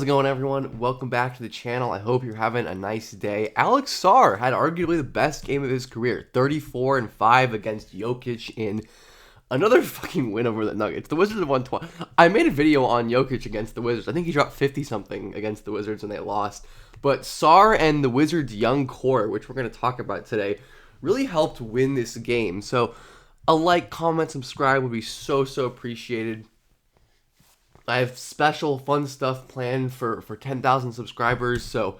How's it going, everyone? Welcome back to the channel. I hope you're having a nice day. Alex Sarr had arguably the best game of his career, 34-5 against Jokic in another fucking win over the Nuggets. The Wizards have won 12. I made a video on Jokic against the Wizards. I think he dropped 50-something against the Wizards when they lost. But Sarr and the Wizards' young core, which we're going to talk about today, really helped win this game. So a like, comment, subscribe would be so appreciated. I have special fun stuff planned for 10,000 subscribers, so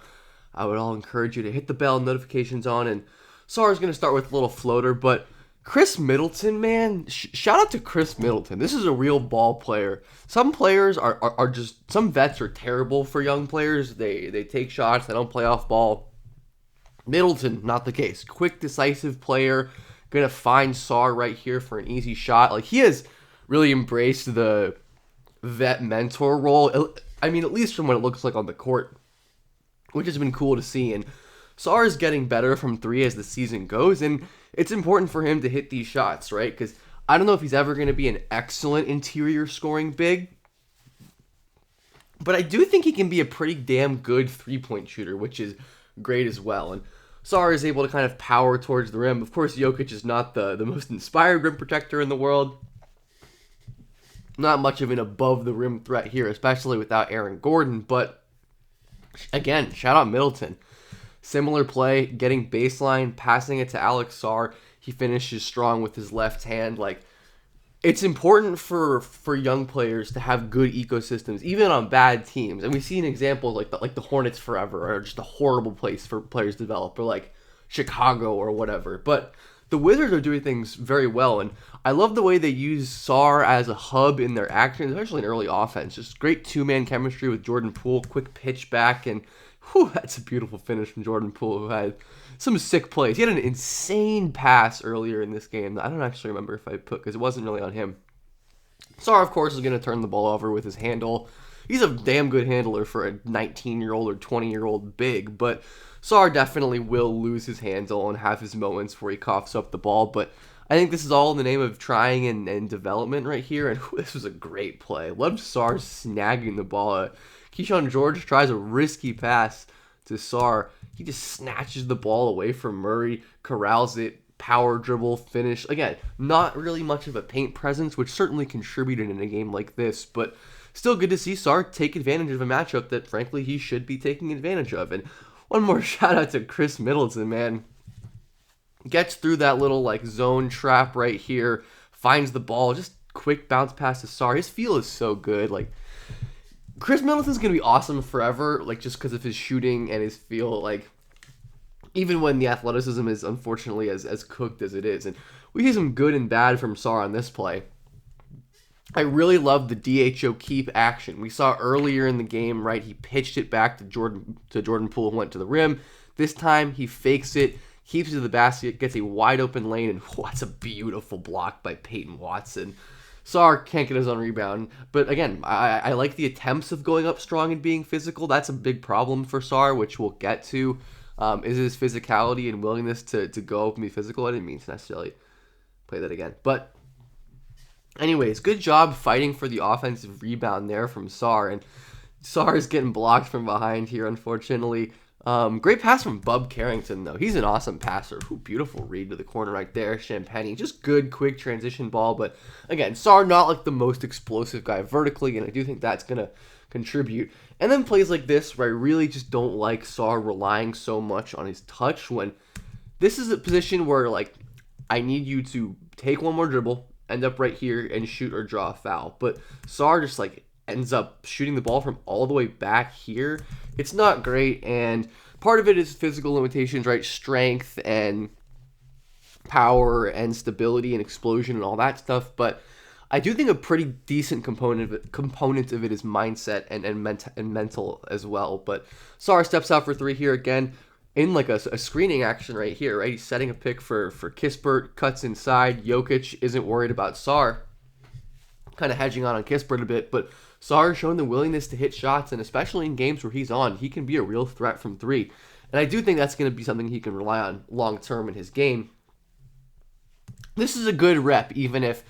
I would all encourage you to hit the bell, notifications on, and Sarr's going to start with a little floater, but Chris Middleton, man, shout out to Chris Middleton. This is a real ball player. Some players are just, some vets are terrible for young players. They take shots, they don't play off ball. Middleton, not the case. Quick, decisive player, going to find Sarr right here for an easy shot. Like, he has really embraced the vet mentor role. I mean, at least from what it looks like on the court, which has been cool to see. And Sarr is getting better from three as the season goes, and it's important for him to hit these shots, right? Because I don't know if he's ever going to be an excellent interior scoring big, but I do think he can be a pretty damn good three-point shooter, which is great as well. And Sarr is able to kind of power towards the rim. Of course, Jokic is not the most inspired rim protector in the world. Not much of an above the rim threat here, especially without Aaron Gordon, but again, shout out Middleton. Similar play, getting baseline, passing it to Alex Sarr. He finishes strong with his left hand. Like, it's important for young players to have good ecosystems, even on bad teams. And we've seen examples like the Hornets forever are just a horrible place for players to develop, or like Chicago or whatever. But the Wizards are doing things very well, and I love the way they use Sarr as a hub in their action, especially in early offense. Just great two-man chemistry with Jordan Poole, quick pitch back, and whew, that's a beautiful finish from Jordan Poole, who had some sick plays. He had an insane pass earlier in this game that I don't actually remember if I put, because it wasn't really on him. Sarr, of course, is going to turn the ball over with his handle. He's a damn good handler for a 19-year-old or 20-year-old big, but Sarr definitely will lose his handle and have his moments where he coughs up the ball, but I think this is all in the name of trying and development right here, and this was a great play. Loved Sarr snagging the ball. Keyshawn George tries a risky pass to Sarr. He just snatches the ball away from Murray, corrals it, power dribble, finish. Again, not really much of a paint presence, which certainly contributed in a game like this, but still good to see Sarr take advantage of a matchup that, frankly, he should be taking advantage of. And one more shout out to Chris Middleton, man. Gets through that little like zone trap right here, finds the ball, just quick bounce pass to Sarr. His feel is so good. Like, Chris Middleton's gonna be awesome forever, like, just because of his shooting and his feel. Like, even when the athleticism is unfortunately as cooked as it is, and we see some good and bad from Sarr on this play. I really love the DHO keep action. We saw earlier in the game, right? He pitched it back to Jordan Poole, who went to the rim. This time he fakes it, keeps it to the basket, gets a wide open lane, and that's a beautiful block by Peyton Watson. Sarr can't get his own rebound, but again, I like the attempts of going up strong and being physical. That's a big problem for Sarr, which we'll get to. Is his physicality and willingness to go up and be physical. I didn't mean to necessarily play that again, but anyways, good job fighting for the offensive rebound there from Sarr, and Sarr is getting blocked from behind here, unfortunately. Great pass from Bub Carrington, though. He's an awesome passer. Ooh, beautiful read to the corner right there. Champagne, just good, quick transition ball, but again, Sarr not like the most explosive guy vertically, and I do think that's going to contribute. And then plays like this, where I really just don't like Sarr relying so much on his touch, when this is a position where, like, I need you to take one more dribble, end up right here, and shoot or draw a foul. But Sarr just, like, ends up shooting the ball from all the way back here. It's not great, and part of it is physical limitations, right? Strength and power and stability and explosion and all that stuff, but I do think a pretty decent component of it is mindset and mental as well. But Sarr steps out for three here again in like a screening action right here, right? He's setting a pick for Kispert, cuts inside. Jokic isn't worried about Sarr, kind of hedging on Kispert a bit, but Sarr showing the willingness to hit shots, and especially in games where he's on, he can be a real threat from three. And I do think that's going to be something he can rely on long-term in his game. This is a good rep, even if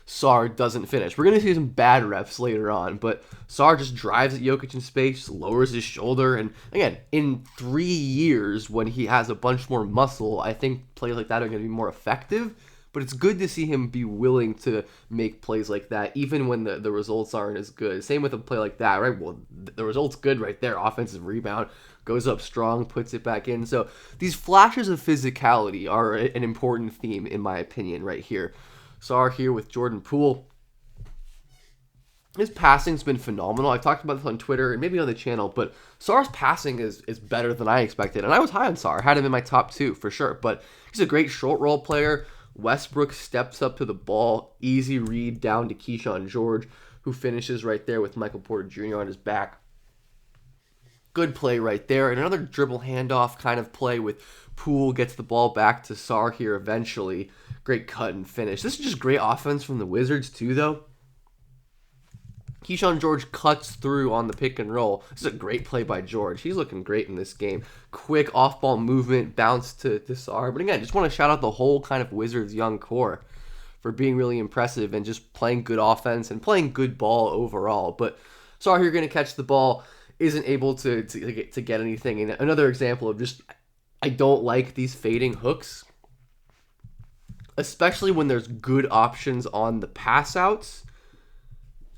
Sarr doesn't finish. We're going to see some bad refs later on, but Sarr just drives at Jokic in space, lowers his shoulder, and again, in 3 years when he has a bunch more muscle, I think plays like that are going to be more effective. But it's good to see him be willing to make plays like that, even when the results aren't as good. Same with a play like that, right? Well, the result's good right there. Offensive rebound, goes up strong, puts it back in. So these flashes of physicality are an important theme, in my opinion, right here. Sarr here with Jordan Poole. His passing's been phenomenal. I talked about this on Twitter and maybe on the channel, but Sarr's passing is better than I expected. And I was high on Sarr. Had him in my top 2 for sure. But he's a great short roll player. Westbrook steps up to the ball. Easy read down to Keyshawn George, who finishes right there with Michael Porter Jr. on his back. Good play right there. And another dribble handoff kind of play with Poole gets the ball back to Sarr here eventually. Great cut and finish. This is just great offense from the Wizards too, though. Keyshawn George cuts through on the pick and roll. This is a great play by George. He's looking great in this game. Quick off-ball movement, bounce to Sarr. But again, just want to shout out the whole kind of Wizards young core for being really impressive and just playing good offense and playing good ball overall. But Sarr here going to catch the ball, isn't able to get anything. And another example of just, I don't like these fading hooks, especially when there's good options on the pass outs,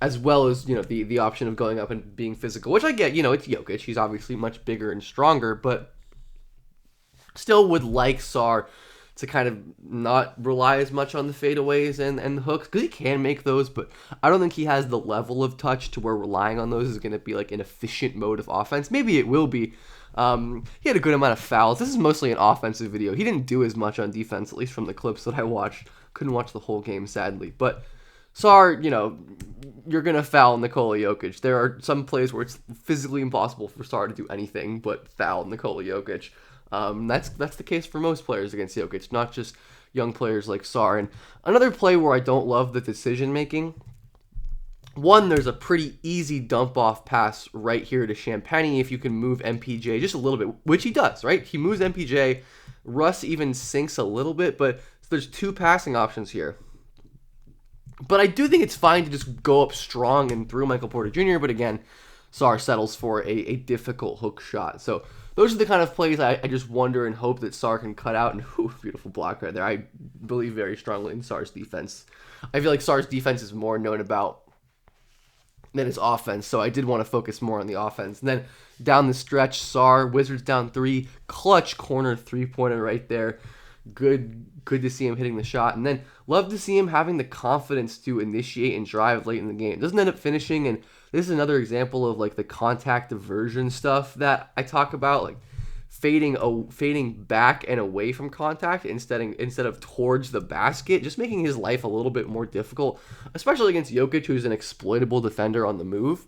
as well as, the option of going up and being physical, which I get. It's Jokic. He's obviously much bigger and stronger, but still would like Sarr to kind of not rely as much on the fadeaways and the hooks, because he can make those, but I don't think he has the level of touch to where relying on those is going to be like an efficient mode of offense. Maybe it will be. He had a good amount of fouls. This is mostly an offensive video. He didn't do as much on defense, at least from the clips that I watched. Couldn't watch the whole game, sadly. But Sarr, you're going to foul Nikola Jokic. There are some plays where it's physically impossible for Sarr to do anything but foul Nikola Jokic. That's the case for most players against Jokic, not just young players like Sarr. And another play where I don't love the decision-making, one, there's a pretty easy dump-off pass right here to Champagny if you can move MPJ just a little bit, which he does, right? He moves MPJ. Russ even sinks a little bit, but there's 2 passing options here. But I do think it's fine to just go up strong and through Michael Porter Jr., but again, Sarr settles for a difficult hook shot. So those are the kind of plays I just wonder and hope that Sarr can cut out. And beautiful block right there. I believe very strongly in Sarr's defense. I feel like Sarr's defense is more known about than his offense, so I did want to focus more on the offense. And then down the stretch, Sarr, Wizards down 3, clutch corner 3-pointer right there. Good to see him hitting the shot. And then love to see him having the confidence to initiate and drive late in the game. Doesn't end up finishing, and this is another example of like the contact aversion stuff that I talk about, like fading back and away from contact instead of towards the basket, just making his life a little bit more difficult, especially against Jokic, who's an exploitable defender on the move.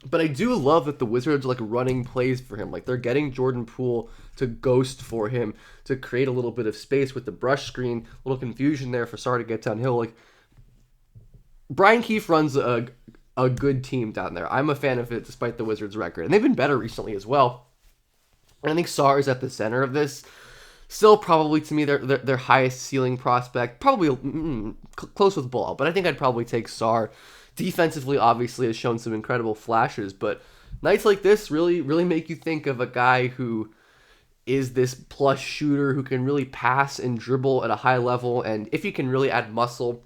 But I do love that the Wizards are like running plays for him. Like they're getting Jordan Poole to ghost for him to create a little bit of space with the brush screen. A little confusion there for Sarr to get downhill. Like Brian Keefe runs a good team down there. I'm a fan of it despite the Wizards' record. And they've been better recently as well. And I think Sarr is at the center of this. Still probably to me their highest ceiling prospect. Probably close with Ball. But I think I'd probably take Sarr. Defensively, obviously, has shown some incredible flashes, but nights like this really make you think of a guy who is this plus shooter who can really pass and dribble at a high level, and if you can really add muscle,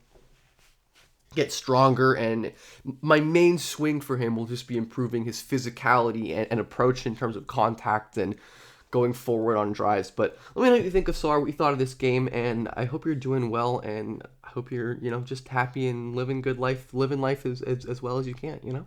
get stronger, and my main swing for him will just be improving his physicality and approach in terms of contact and going forward on drives. But let me know what you think of Sarr, what you thought of this game, and I hope you're doing well, and I hope you're, just happy and living life as well as you can,